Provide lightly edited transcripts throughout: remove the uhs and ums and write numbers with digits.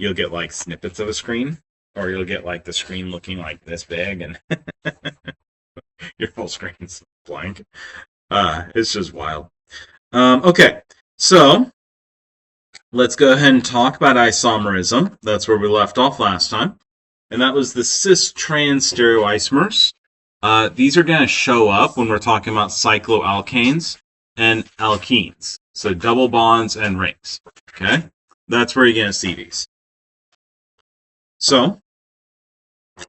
you'll get like snippets of a screen, or you'll get like the screen looking like this big and your full screen's blank. It's just wild. Okay, so let's go ahead and talk about isomerism. That's where we left off last time. And that was the cis-trans stereoisomers. These are going to show up when we're talking about cycloalkanes and alkenes. So double bonds and rings. Okay? That's where you're going to see these. So,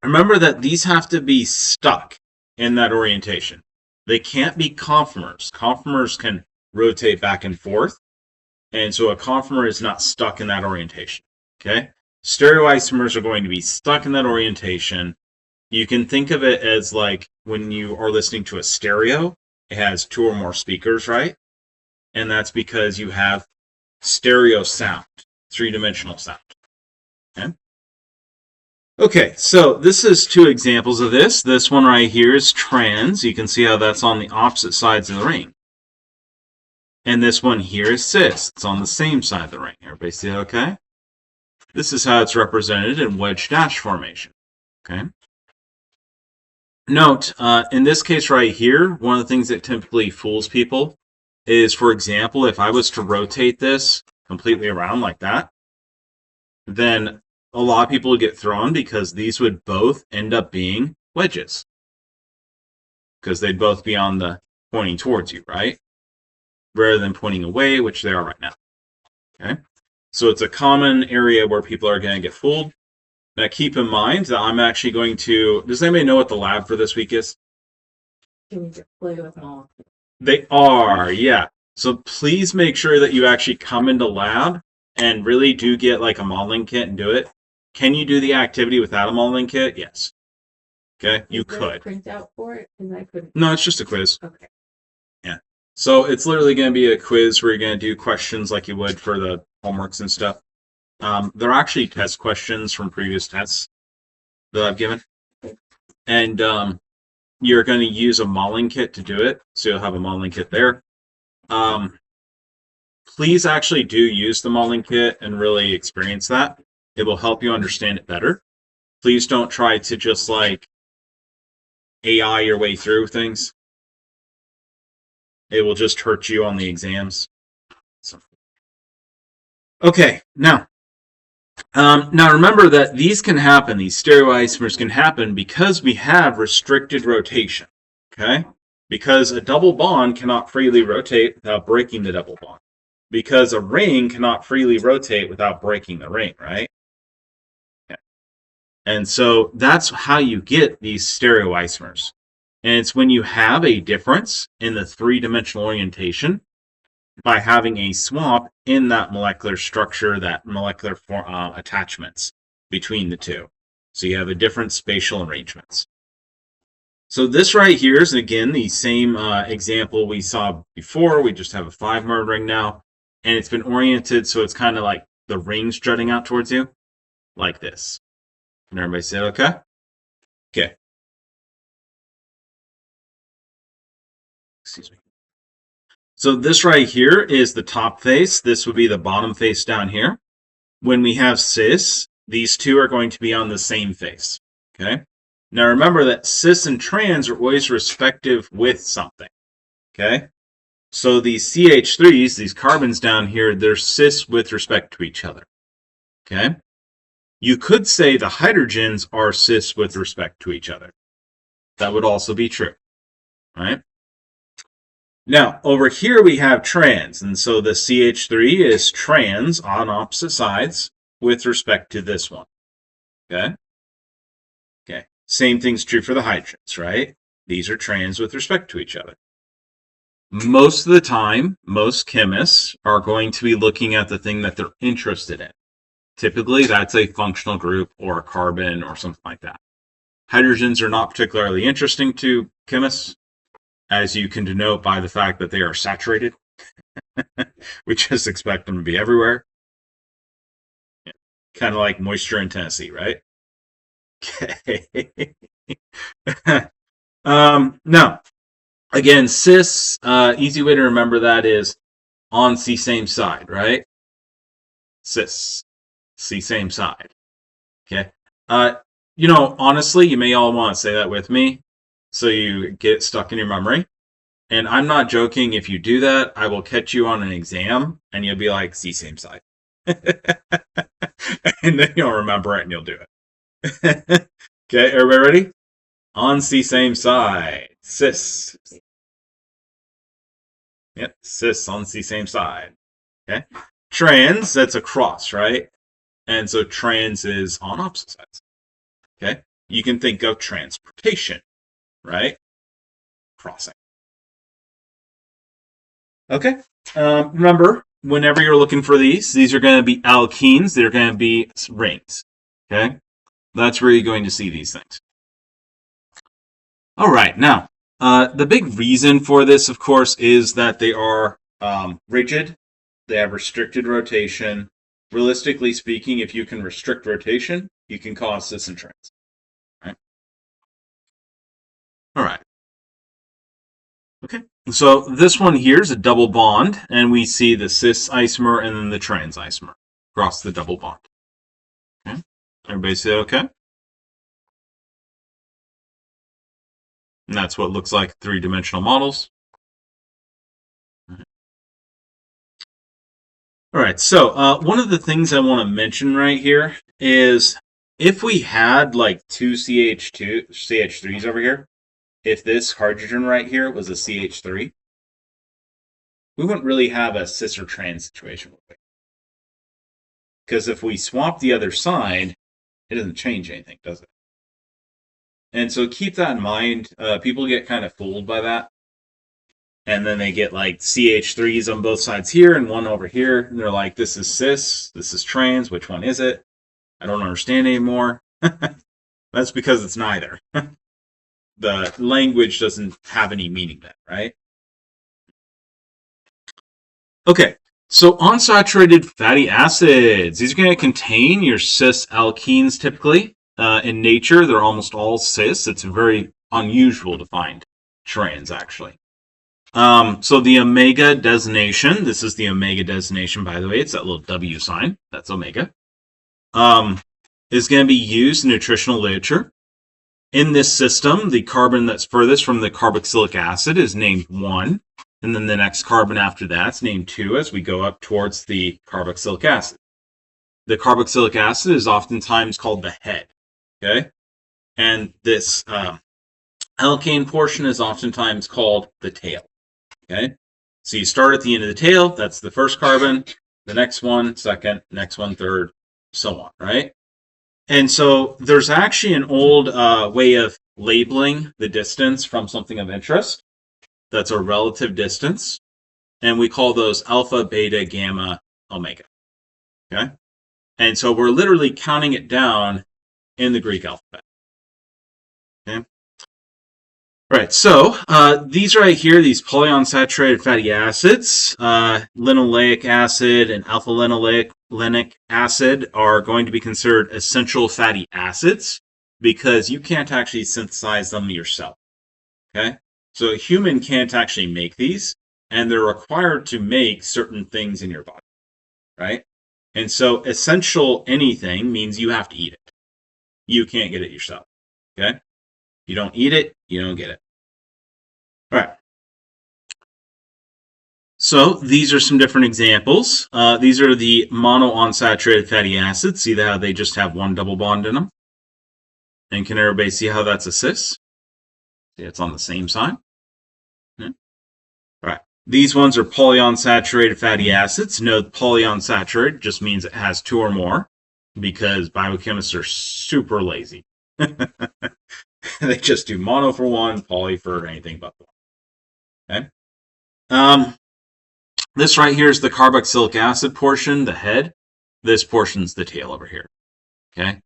remember that these have to be stuck in that orientation. They can't be conformers. Conformers can rotate back and forth. And so a conformer is not stuck in that orientation. Okay? Stereoisomers are going to be stuck in that orientation. You can think of it as like when you are listening to a stereo, it has 2 or more speakers, right? And that's because you have stereo sound, 3-dimensional sound. Okay? Okay, so this is 2 examples of this. This one right here is trans. You can see how that's on the opposite sides of the ring. And this one here is cis. It's on the same side of the ring. Everybody see that okay? This is how it's represented in wedge dash formation. Okay. Note, in this case right here, one of the things that typically fools people is, for example, if I was to rotate this completely around like that, then a lot of people would get thrown because these would both end up being wedges. Because they'd both be on the pointing towards you, right? Rather than pointing away, which they are right now. Okay? So it's a common area where people are going to get fooled. Now keep in mind that I'm actually going to... Does anybody know what the lab for this week is? Can you play with them all? They are, yeah. So please make sure that you actually come into lab and really do get like a modeling kit and do it. Can you do the activity without a modeling kit? Yes. Okay, you could. Print out for it? Because I couldn't. No, it's just a quiz. Okay. Yeah. So it's literally going to be a quiz where you're going to do questions like you would for the homeworks and stuff. They're actually test questions from previous tests that I've given. And you're going to use a modeling kit to do it. So you'll have a modeling kit there. Please actually do use the modeling kit and really experience that. It will help you understand it better. Please don't try to just like AI your way through things. It will just hurt you on the exams. So. Okay, now remember that these can happen, these stereoisomers can happen because we have restricted rotation, okay? Because a double bond cannot freely rotate without breaking the double bond. Because a ring cannot freely rotate without breaking the ring, right? Okay. And so that's how you get these stereoisomers. And it's when you have a difference in the 3-dimensional orientation by having a swap in that molecular structure, that molecular attachments between the two. So you have a different spatial arrangements. So this right here is, again, the same example we saw before. We just have a 5-mer ring now. And it's been oriented so it's kind of like the rings jutting out towards you. Like this. Can everybody say okay? Okay. Excuse me. So this right here is the top face. This would be the bottom face down here. When we have cis, these two are going to be on the same face. Okay. Now remember that cis and trans are always respective with something. Okay. So these CH3s, these carbons down here, they're cis with respect to each other. Okay. You could say the hydrogens are cis with respect to each other. That would also be true. Right? Now, over here we have trans, and so the CH3 is trans on opposite sides with respect to this one. Okay? Okay. Same thing's true for the hydrogens, right? These are trans with respect to each other. Most of the time, most chemists are going to be looking at the thing that they're interested in. Typically, that's a functional group or a carbon or something like that. Hydrogens are not particularly interesting to chemists, as you can denote by the fact that they are saturated. We just expect them to be everywhere. Yeah. Kind of like moisture in Tennessee, right? Okay. Now, again, cis, easy way to remember that is on the same side, right? Cis. see same side. Okay. Honestly, you may all want to say that with me so you get it stuck in your memory. And I'm not joking. If you do that, I will catch you on an exam and you'll be like, see same side. And then you'll remember it and you'll do it. Okay, everybody ready? On see same side. Cis. Yep, cis on see same side. Okay. Trans, that's a cross, right? And so trans is on opposite sides. Okay. You can think of transportation, right? Crossing. Okay. Remember, whenever you're looking for these are going to be alkenes. They're going to be rings. Okay. That's where you're going to see these things. All right. Now, the big reason for this, of course, is that they are rigid. They have restricted rotation. Realistically speaking, if you can restrict rotation, you can cause cis and trans. Right? All right. Okay. So this one here is a double bond, and we see the cis isomer and then the trans isomer across the double bond. Okay. Everybody say okay? And that's what it looks like three-dimensional models. All right, so one of the things I want to mention right here is if we had like two CH3s over here, if this hydrogen right here was a CH3, we wouldn't really have a cis or trans situation, would we? Because if we swap the other side, it doesn't change anything, does it? And so keep that in mind. People get kind of fooled by that. And then they get like CH3s on both sides here and one over here. And they're like, this is cis, this is trans, which one is it? I don't understand anymore. That's because it's neither. The language doesn't have any meaning then, right? Okay, so unsaturated fatty acids. These are going to contain your cis alkenes typically. In nature, they're almost all cis. It's very unusual to find trans, actually. So the omega designation, this is the omega designation, by the way, it's that little W sign, that's omega, is going to be used in nutritional literature. In this system, the carbon that's furthest from the carboxylic acid is named 1, and then the next carbon after that is named 2 as we go up towards the carboxylic acid. The carboxylic acid is oftentimes called the head, okay? And this alkane portion is oftentimes called the tail. Okay, so you start at the end of the tail, that's the first carbon, the next one, second, next one, third, so on, right? And so there's actually an old way of labeling the distance from something of interest. That's a relative distance. And we call those alpha, beta, gamma, omega. Okay? And so we're literally counting it down in the Greek alphabet. Okay? Right, so these right here, these polyunsaturated fatty acids, linoleic acid and alpha-linolenic acid are going to be considered essential fatty acids because you can't actually synthesize them yourself. Okay, so a human can't actually make these, and they're required to make certain things in your body, right? And so essential anything means you have to eat it. You can't get it yourself. Okay, you don't eat it, you don't get it. All right. So these are some different examples. These are the monounsaturated fatty acids. See how they just have one double bond in them? And can everybody see how that's a cis? See, it's on the same side. Yeah. All right. These ones are polyunsaturated fatty acids. Note polyunsaturated just means it has two or more because biochemists are super lazy. They just do mono for one, poly for anything but one. Okay. This right here is the carboxylic acid portion, the head. This portion's the tail over here. Okay.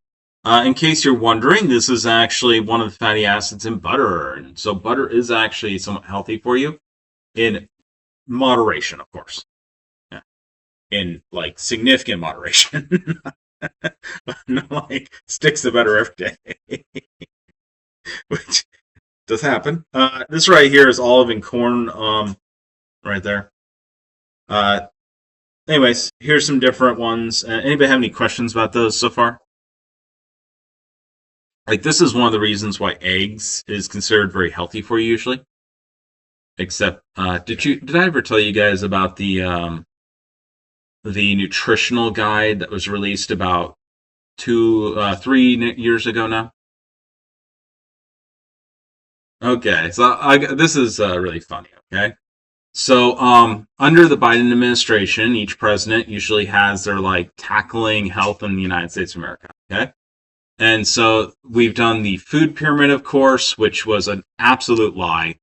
In case you're wondering, this is actually one of the fatty acids in butter. And so butter is actually somewhat healthy for you in moderation, of course. Yeah. In like significant moderation. Not like sticks of butter every day. Which does happen. This right here is olive and corn, right there. anyways, here's some different ones. Anybody have any questions about those so far? Like, this is one of the reasons why eggs is considered very healthy for you usually. Except, did I ever tell you guys about the nutritional guide that was released about 3 years ago now? Okay, so this is really funny. Okay, so under the Biden administration, each president usually has their like tackling health in the United States of America. Okay, and so we've done the food pyramid, of course, which was an absolute lie,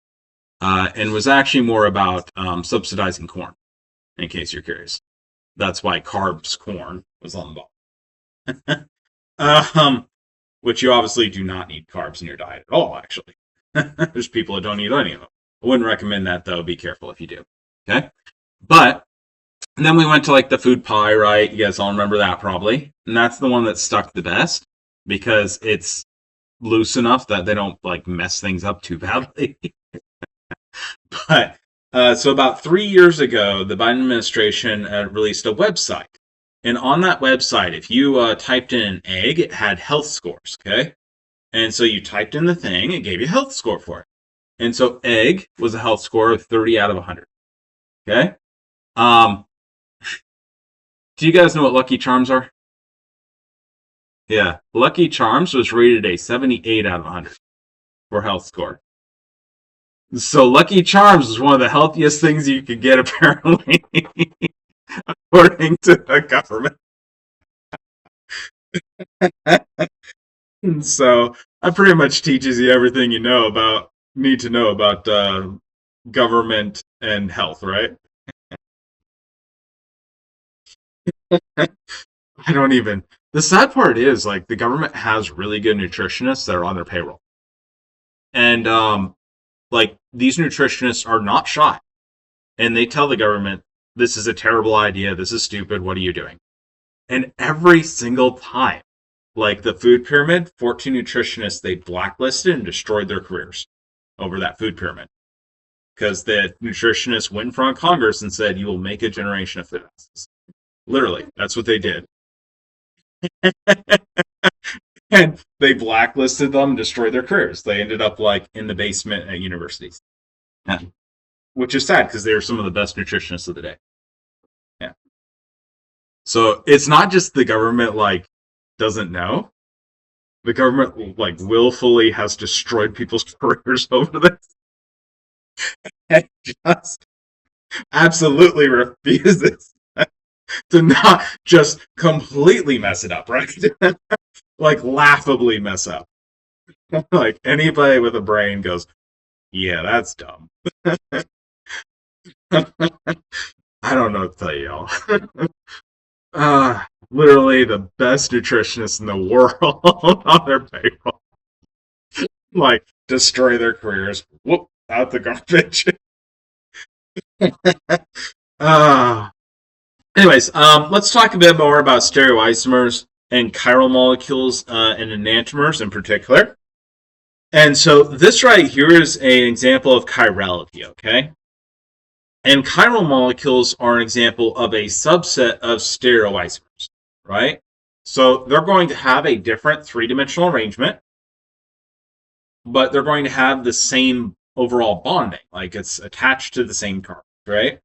and was actually more about subsidizing corn. In case you're curious, that's why carbs corn was on the ball. Which you obviously do not need carbs in your diet at all, actually. There's people that don't eat any of them. I wouldn't recommend that, though. Be careful if you do. Okay? But then we went to like the food pie, right? You guys all remember that probably. And that's the one that stuck the best because it's loose enough that they don't like mess things up too badly. But so about 3 years ago, the Biden administration released a website. And on that website, if you typed in an egg, it had health scores, okay? And so you typed in the thing, it gave you a health score for it. And so egg was a health score of 30 out of 100, okay? Do you guys know what Lucky Charms are? Yeah, Lucky Charms was rated a 78 out of 100 for health score. So Lucky Charms is one of the healthiest things you could get, apparently. According to the government. So that pretty much teaches you everything you need to know about government and health, right? I don't even. The sad part is, like, the government has really good nutritionists that are on their payroll. And, like, these nutritionists are not shy. And they tell the government, this is a terrible idea, this is stupid, what are you doing? And every single time, like the food pyramid, 14 nutritionists, they blacklisted and destroyed their careers over that food pyramid. Because the nutritionists went in front of Congress and said, you will make a generation of food houses. Literally, that's what they did. And they blacklisted them, destroyed their careers. They ended up like in the basement at universities. Yeah. Which is sad because they were some of the best nutritionists of the day. Yeah. So it's not just the government like doesn't know. The government like willfully has destroyed people's careers over this. And just absolutely refuses to not just completely mess it up, right? Like laughably mess up. Like anybody with a brain goes, yeah, that's dumb. I don't know what to tell you, y'all. Literally the best nutritionists in the world on their payroll. Like, destroy their careers. Whoop, out the garbage. Anyways, let's talk a bit more about stereoisomers and chiral molecules and enantiomers in particular. And so this right here is an example of chirality, okay? And chiral molecules are an example of a subset of stereoisomers, right? So they're going to have a different three-dimensional arrangement, but they're going to have the same overall bonding, like it's attached to the same carbon, right?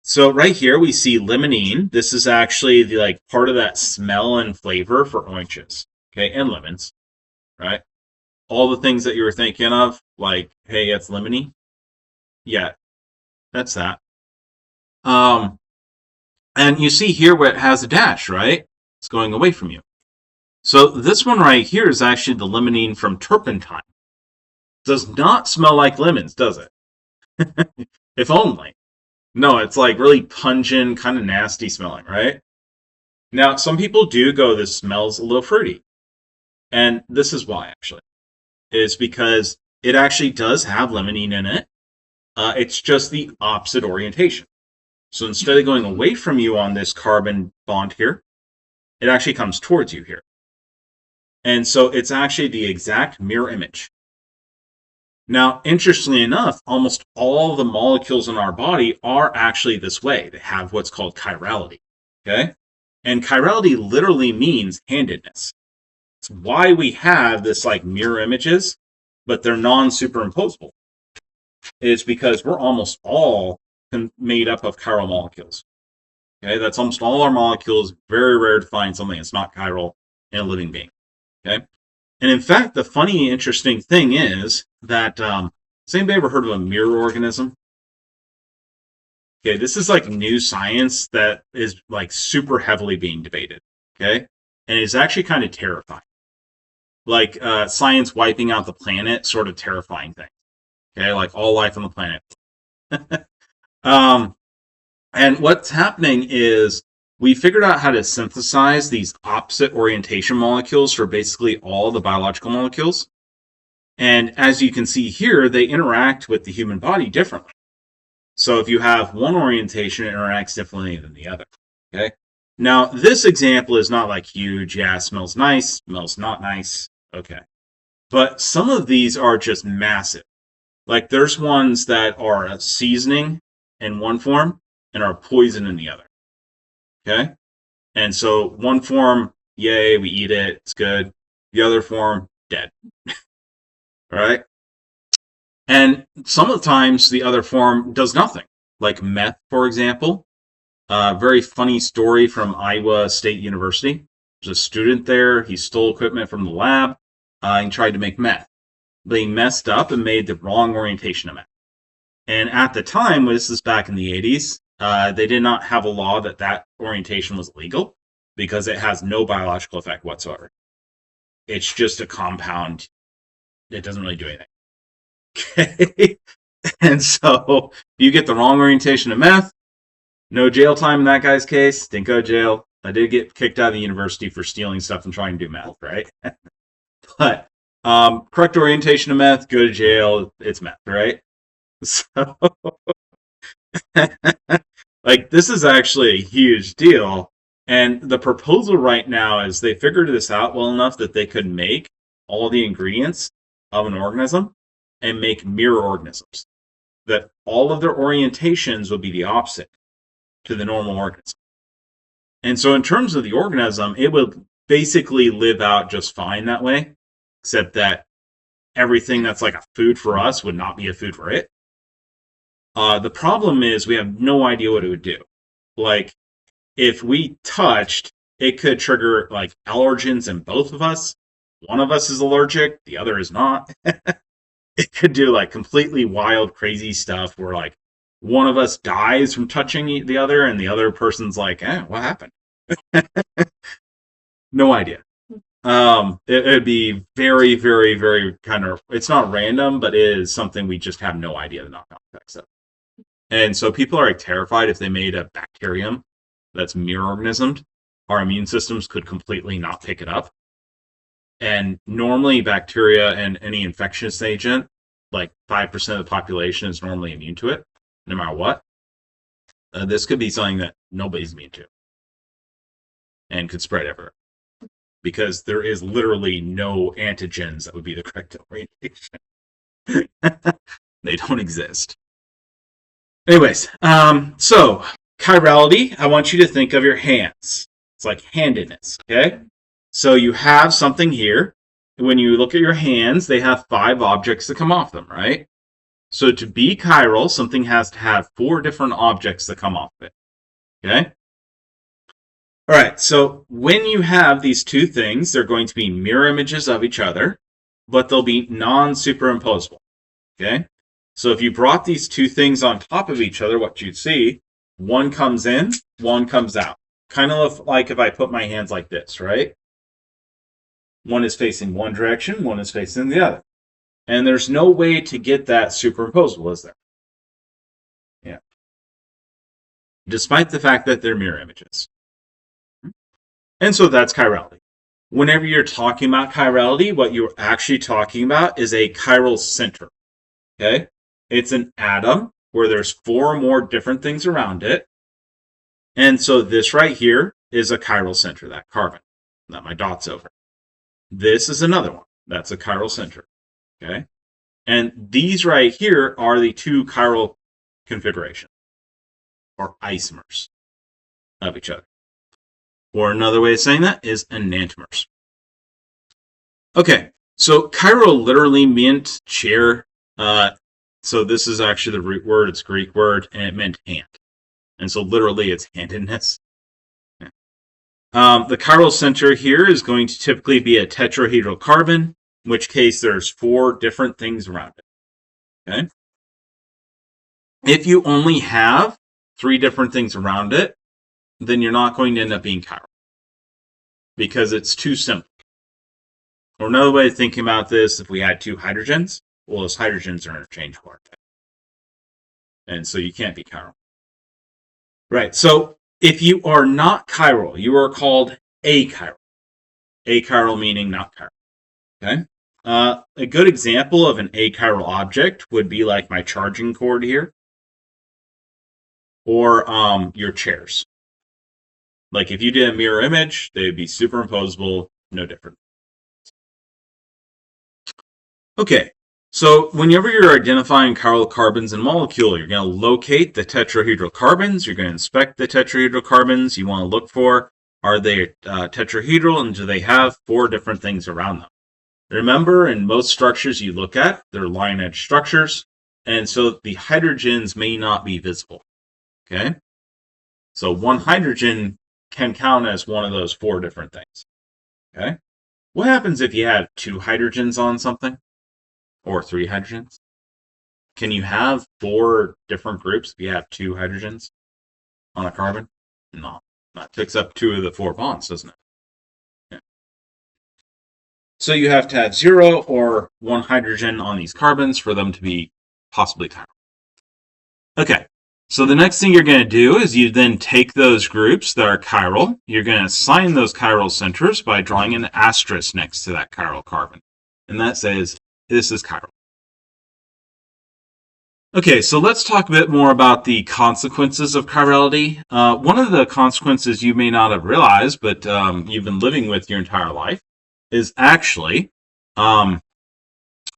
So right here we see limonene. This is actually the like part of that smell and flavor for oranges, okay, and lemons, right? All the things that you were thinking of, like, hey, it's lemony. Yeah, that's that. And you see here where it has a dash, right? It's going away from you. So this one right here is actually the limonene from turpentine. Does not smell like lemons, does it? If only. No, it's like really pungent, kind of nasty smelling, right? Now, some people do go, this smells a little fruity. And this is why, actually. Is because it actually does have limonene in it. It's just the opposite orientation. So instead of going away from you on this carbon bond here, it actually comes towards you here. And so it's actually the exact mirror image. Now, interestingly enough, almost all the molecules in our body are actually this way. They have what's called chirality. Okay? And chirality literally means handedness. It's why we have this like mirror images, but they're non-superimposable. It's because we're almost all made up of chiral molecules. Okay, that's almost all our molecules. Very rare to find something that's not chiral in a living being. Okay, and in fact, the funny, interesting thing is that has anybody ever heard of a mirror organism? Okay, this is like new science that is like super heavily being debated. Okay, and it's actually kind of terrifying. Like science wiping out the planet, sort of terrifying thing. Okay, like all life on the planet. And what's happening is we figured out how to synthesize these opposite orientation molecules for basically all the biological molecules. And as you can see here, they interact with the human body differently. So if you have one orientation, it interacts differently than the other. Okay. Now, this example is not like huge. Yeah, smells nice, smells not nice. Okay. But some of these are just massive. Like there's ones that are a seasoning in one form and are poison in the other. Okay? And so one form, yay, we eat it, it's good. The other form, dead. All right? And some of the times the other form does nothing. Like meth, for example. Very funny story from Iowa State University. There's a student there. He stole equipment from the lab and tried to make meth. But he messed up and made the wrong orientation of meth. And at the time, this is back in the 80s, they did not have a law that that orientation was legal because it has no biological effect whatsoever. It's just a compound. It doesn't really do anything. Okay? And so you get the wrong orientation of meth. No jail time in that guy's case. Didn't go to jail. I did get kicked out of the university for stealing stuff and trying to do meth, right? But correct orientation of meth, go to jail. It's meth, right? So, like, this is actually a huge deal. And the proposal right now is they figured this out well enough that they could make all the ingredients of an organism and make mirror organisms. That all of their orientations would be the opposite to the normal organism. And so in terms of the organism, it would basically live out just fine that way, except that everything that's like a food for us would not be a food for it. The problem is we have no idea what it would do. Like, if we touched, it could trigger like allergens in both of us. One of us is allergic, the other is not. It could do like completely wild, crazy stuff where like one of us dies from touching the other and the other person's like, what happened? No idea. It'd be very, very, very kind of, it's not random, but it is something we just have no idea the knock-on effects of. And so people are like terrified if they made a bacterium that's mirror organismed, our immune systems could completely not pick it up. And normally bacteria and any infectious agent, like 5% of the population is normally immune to it, no matter what. This could be something that nobody's immune to and could spread everywhere. Because there is literally no antigens that would be the correct orientation. They don't exist. Anyways, so chirality, I want you to think of your hands. It's like handedness, okay? So you have something here. When you look at your hands, they have 5 objects that come off them, right? So to be chiral, something has to have 4 different objects that come off it, okay? All right, so when you have these 2 things, they're going to be mirror images of each other, but they'll be non-superimposable, okay? So if you brought these 2 things on top of each other, what you'd see, one comes in, one comes out. Kind of like if I put my hands like this, right? One is facing one direction, one is facing the other. And there's no way to get that superimposable, is there? Yeah. Despite the fact that they're mirror images. And so that's chirality. Whenever you're talking about chirality, what you're actually talking about is a chiral center. Okay? It's an atom where there's 4 or more different things around it. And so this right here is a chiral center, that carbon that my dot's over. This is another one. That's a chiral center. Okay? And these right here are the two chiral configurations, or isomers of each other. Or another way of saying that is enantiomers. Okay, so chiral literally meant chair. So this is actually the root word. It's a Greek word, and it meant hand. And so literally it's handedness. Yeah. The chiral center here is going to typically be a tetrahedral carbon, in which case there's 4 different things around it. Okay. If you only have 3 different things around it, then you're not going to end up being chiral, because it's too simple. Or another way of thinking about this, if we had 2 hydrogens, well, those hydrogens are interchangeable. And so you can't be chiral. Right, so if you are not chiral, you are called achiral. Achiral meaning not chiral. Okay? A good example of an achiral object would be like my charging cord here, or your chairs. Like if you did a mirror image, they would be superimposable, no different. Okay, so whenever you're identifying chiral carbons in a molecule, you're going to locate the tetrahedral carbons. You're going to inspect the tetrahedral carbons. You want to look for, are they tetrahedral, and do they have 4 different things around them? Remember, in most structures you look at, they're line edge structures, and so the hydrogens may not be visible. Okay, so 1 hydrogen can count as one of those 4 different things. Okay, what happens if you have 2 hydrogens on something? Or 3 hydrogens? Can you have 4 different groups if you have 2 hydrogens on a carbon? No. That picks up 2 of the 4 bonds, doesn't it? Yeah. So you have to have 0 or 1 hydrogen on these carbons for them to be possibly chiral. Okay, so the next thing you're going to do is you then take those groups that are chiral. You're going to assign those chiral centers by drawing an asterisk next to that chiral carbon. And that says, this is chiral. Okay, so let's talk a bit more about the consequences of chirality. One of the consequences you may not have realized, but you've been living with your entire life, is actually when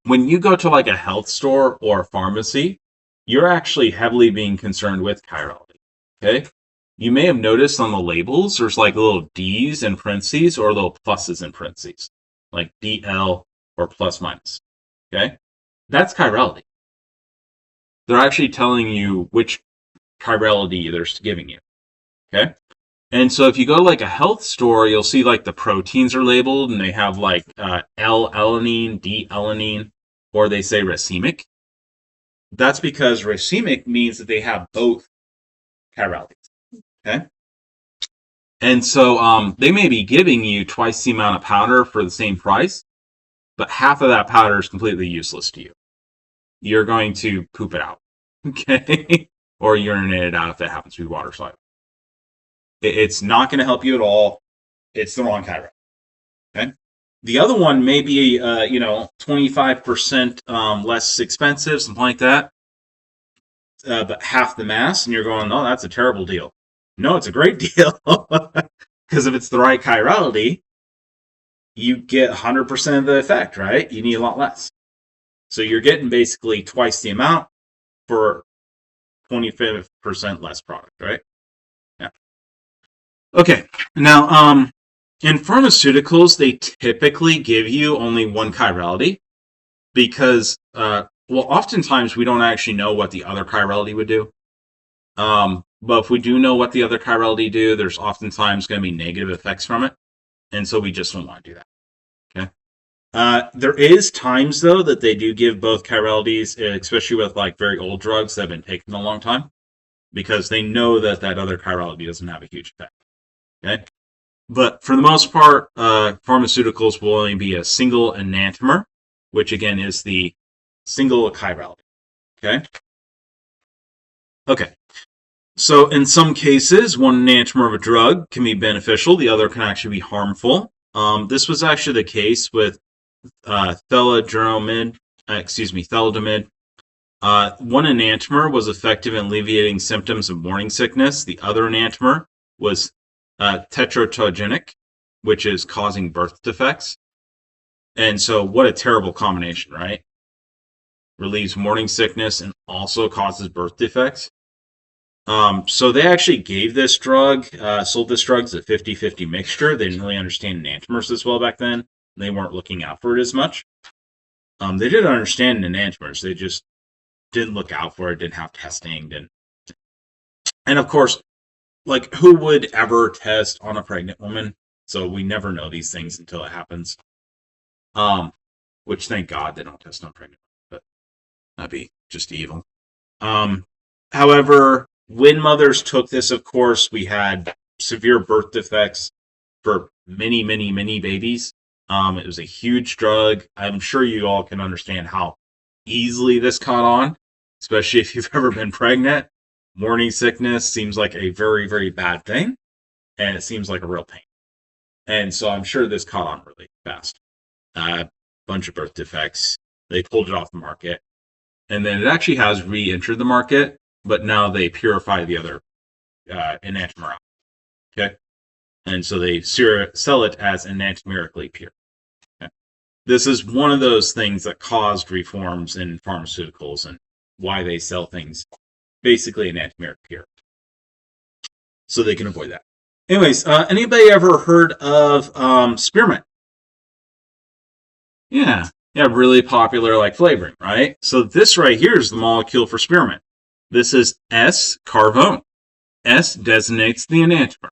you go to like a health store or a pharmacy, you're actually heavily being concerned with chirality. Okay, you may have noticed on the labels there's like little D's in parentheses or little pluses in parentheses, like DL or plus minus. Okay, that's chirality. They're actually telling you which chirality they're giving you. Okay, and so if you go to like a health store, you'll see like the proteins are labeled and they have like L-alanine, D-alanine, or they say racemic. That's because racemic means that they have both chiralities. Okay, and so they may be giving you twice the amount of powder for the same price, but half of that powder is completely useless to you. You're going to poop it out, okay? Or urinate it out if that happens to be water soluble. It's not going to help you at all. It's the wrong chiral. Okay. The other one may be, 25% less expensive, something like that, but half the mass, and you're going, oh, that's a terrible deal. No, it's a great deal, because if it's the right chirality, you get 100% of the effect, right? You need a lot less. So you're getting basically twice the amount for 25% less product, right? Yeah. Okay. Now, in pharmaceuticals, they typically give you only 1 chirality because, oftentimes we don't actually know what the other chirality would do. But if we do know what the other chirality do, there's oftentimes going to be negative effects from it. And so we just don't want to do that. Okay. There is times, though, that they do give both chiralities, especially with like very old drugs that have been taken a long time, because they know that that other chirality doesn't have a huge effect. Okay, but for the most part, pharmaceuticals will only be a single enantiomer, which again is the single chirality. Okay. Okay. So in some cases, 1 enantiomer of a drug can be beneficial; the other can actually be harmful. This was actually the case with thalidomide. 1 enantiomer was effective in alleviating symptoms of morning sickness. The other enantiomer was teratogenic, which is causing birth defects. And so what a terrible combination, right? relieves morning sickness, and also causes birth defects. So they actually gave this drug, sold this drug as a 50-50 mixture. They didn't really understand enantiomers as well back then. They weren't looking out for it as much. They did understand enantiomers. They just didn't look out for it, didn't have testing. And of course, like, who would ever test on a pregnant woman? So we never know these things until it happens. Which, thank God, they don't test on pregnant women, but that'd be just evil. However, when mothers took this, of course, we had severe birth defects for many, many, many babies. It was a huge drug. I'm sure you all can understand how easily this caught on, especially if you've ever been pregnant. Morning sickness seems like a very, very bad thing, and it seems like a real pain. And so I'm sure this caught on really fast. Bunch of birth defects. They pulled it off the market. And then it actually has re-entered the market, but now they purify the other enantiomer out. Okay? And so they sell it as enantiomerically pure. Okay? This is one of those things that caused reforms in pharmaceuticals and why they sell things basically enantiomeric pure. So they can avoid that. Anyways, anybody ever heard of spearmint? Yeah, really popular like flavoring, right? So this right here is the molecule for spearmint. This is S-carvone. S designates the enantiomer.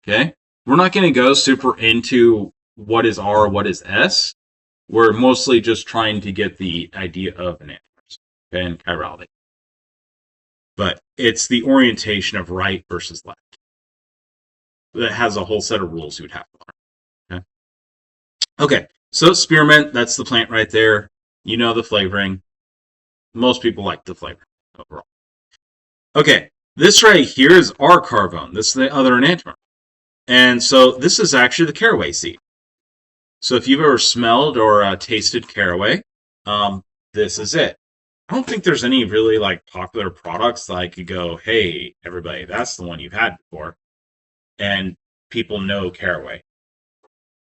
Okay, we're not going to go super into what is R, what is S. We're mostly just trying to get the idea of enantiomers, okay, and chirality. But it's the orientation of right versus left. That has a whole set of rules you would have to learn. Okay, so spearmint, that's the plant right there. You know the flavoring. Most people like the flavor overall. Okay, this right here is R-carvone. This is the other enantiomer. And so this is actually the caraway seed. So if you've ever smelled or tasted caraway, this is it. I don't think there's any really like popular products that I could go, hey, everybody, that's the one you've had before. And people know caraway.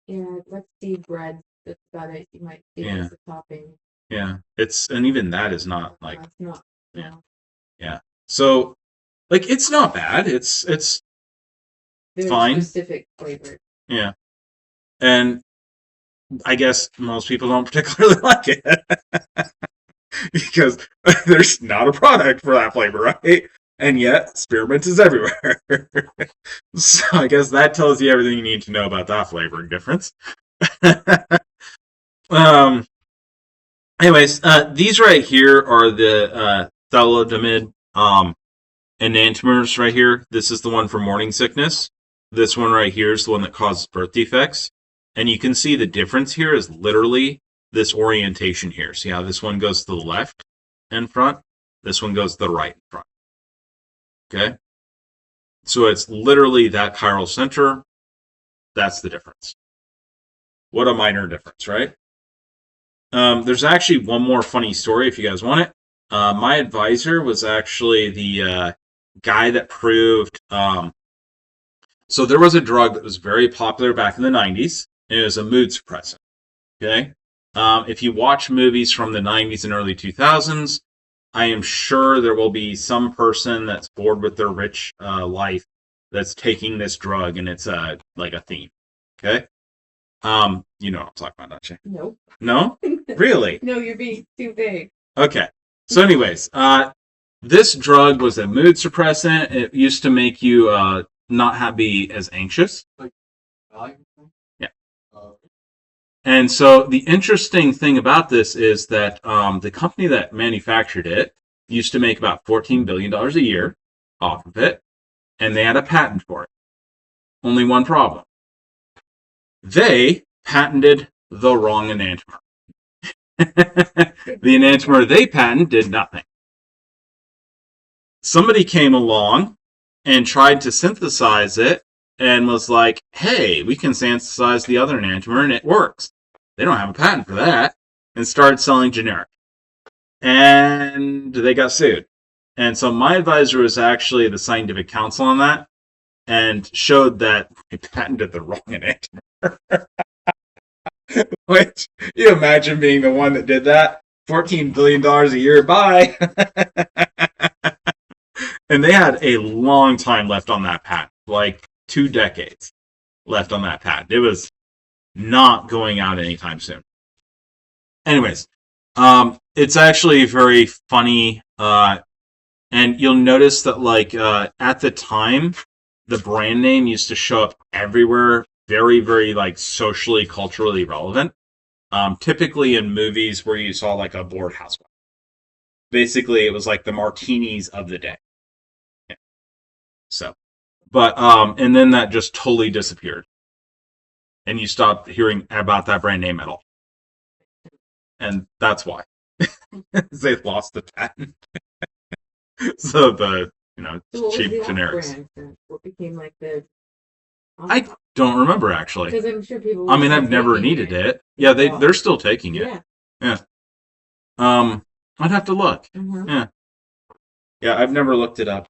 Yeah, let's see bread. That's about it. You might see it as a topping. Yeah, and even that is not like. It's not. Yeah. So, like, it's not bad. It's very fine. Specific flavor. Yeah, and I guess most people don't particularly like it because there's not a product for that flavor, right? And yet, spearmint is everywhere. So I guess that tells you everything you need to know about that flavoring difference. Anyways, these right here are the thalidomide enantiomers right here. This is the one for morning sickness. This one right here is the one that causes birth defects. And you can see the difference here is literally this orientation here. See how this one goes to the left in front? This one goes to the right in front. Okay? So it's literally that chiral center. That's the difference. What a minor difference, right? There's actually one more funny story if you guys want it. My advisor was actually the guy that proved... so there was a drug that was very popular back in the 90s. And it was a mood suppressant. Okay? If you watch movies from the 90s and early 2000s, I am sure there will be some person that's bored with their rich life that's taking this drug, and it's like a theme. Okay? You know what I'm talking about, don't you? Nope. No? Really? No, you're being too big. Okay. So anyways, this drug was a mood suppressant. It used to make you not be as anxious. Yeah. And so the interesting thing about this is that the company that manufactured it used to make about $14 billion a year off of it, and they had a patent for it. Only one problem. They patented the wrong enantiomer. The enantiomer they patented did nothing. Somebody came along and tried to synthesize it and was like, hey, we can synthesize the other enantiomer and it works. They don't have a patent for that. And started selling generic. And they got sued. And so my advisor was actually the scientific counsel on that and showed that they patented the wrong enantiomer. Which, you imagine being the one that did that? $14 billion a year. Bye. And they had a long time left on that patent, like 2 decades left on that patent. It was not going out anytime soon. Anyways, it's actually very funny, and you'll notice that, like, at the time, the brand name used to show up everywhere, very, very, like, socially, culturally relevant. Typically in movies where you saw, like, a bored housewife. Basically, it was like the martinis of the day. Yeah. So, but, and then that just totally disappeared. And you stopped hearing about that brand name at all. And that's why. They lost the patent. So the, So what cheap was the generics. brand then? What became like the? I don't remember, actually. Because I'm sure people. I mean, I've never needed it. Yeah, they're still taking it. Yeah. Yeah. I'd have to look. Mm-hmm. Yeah. Yeah, I've never looked it up.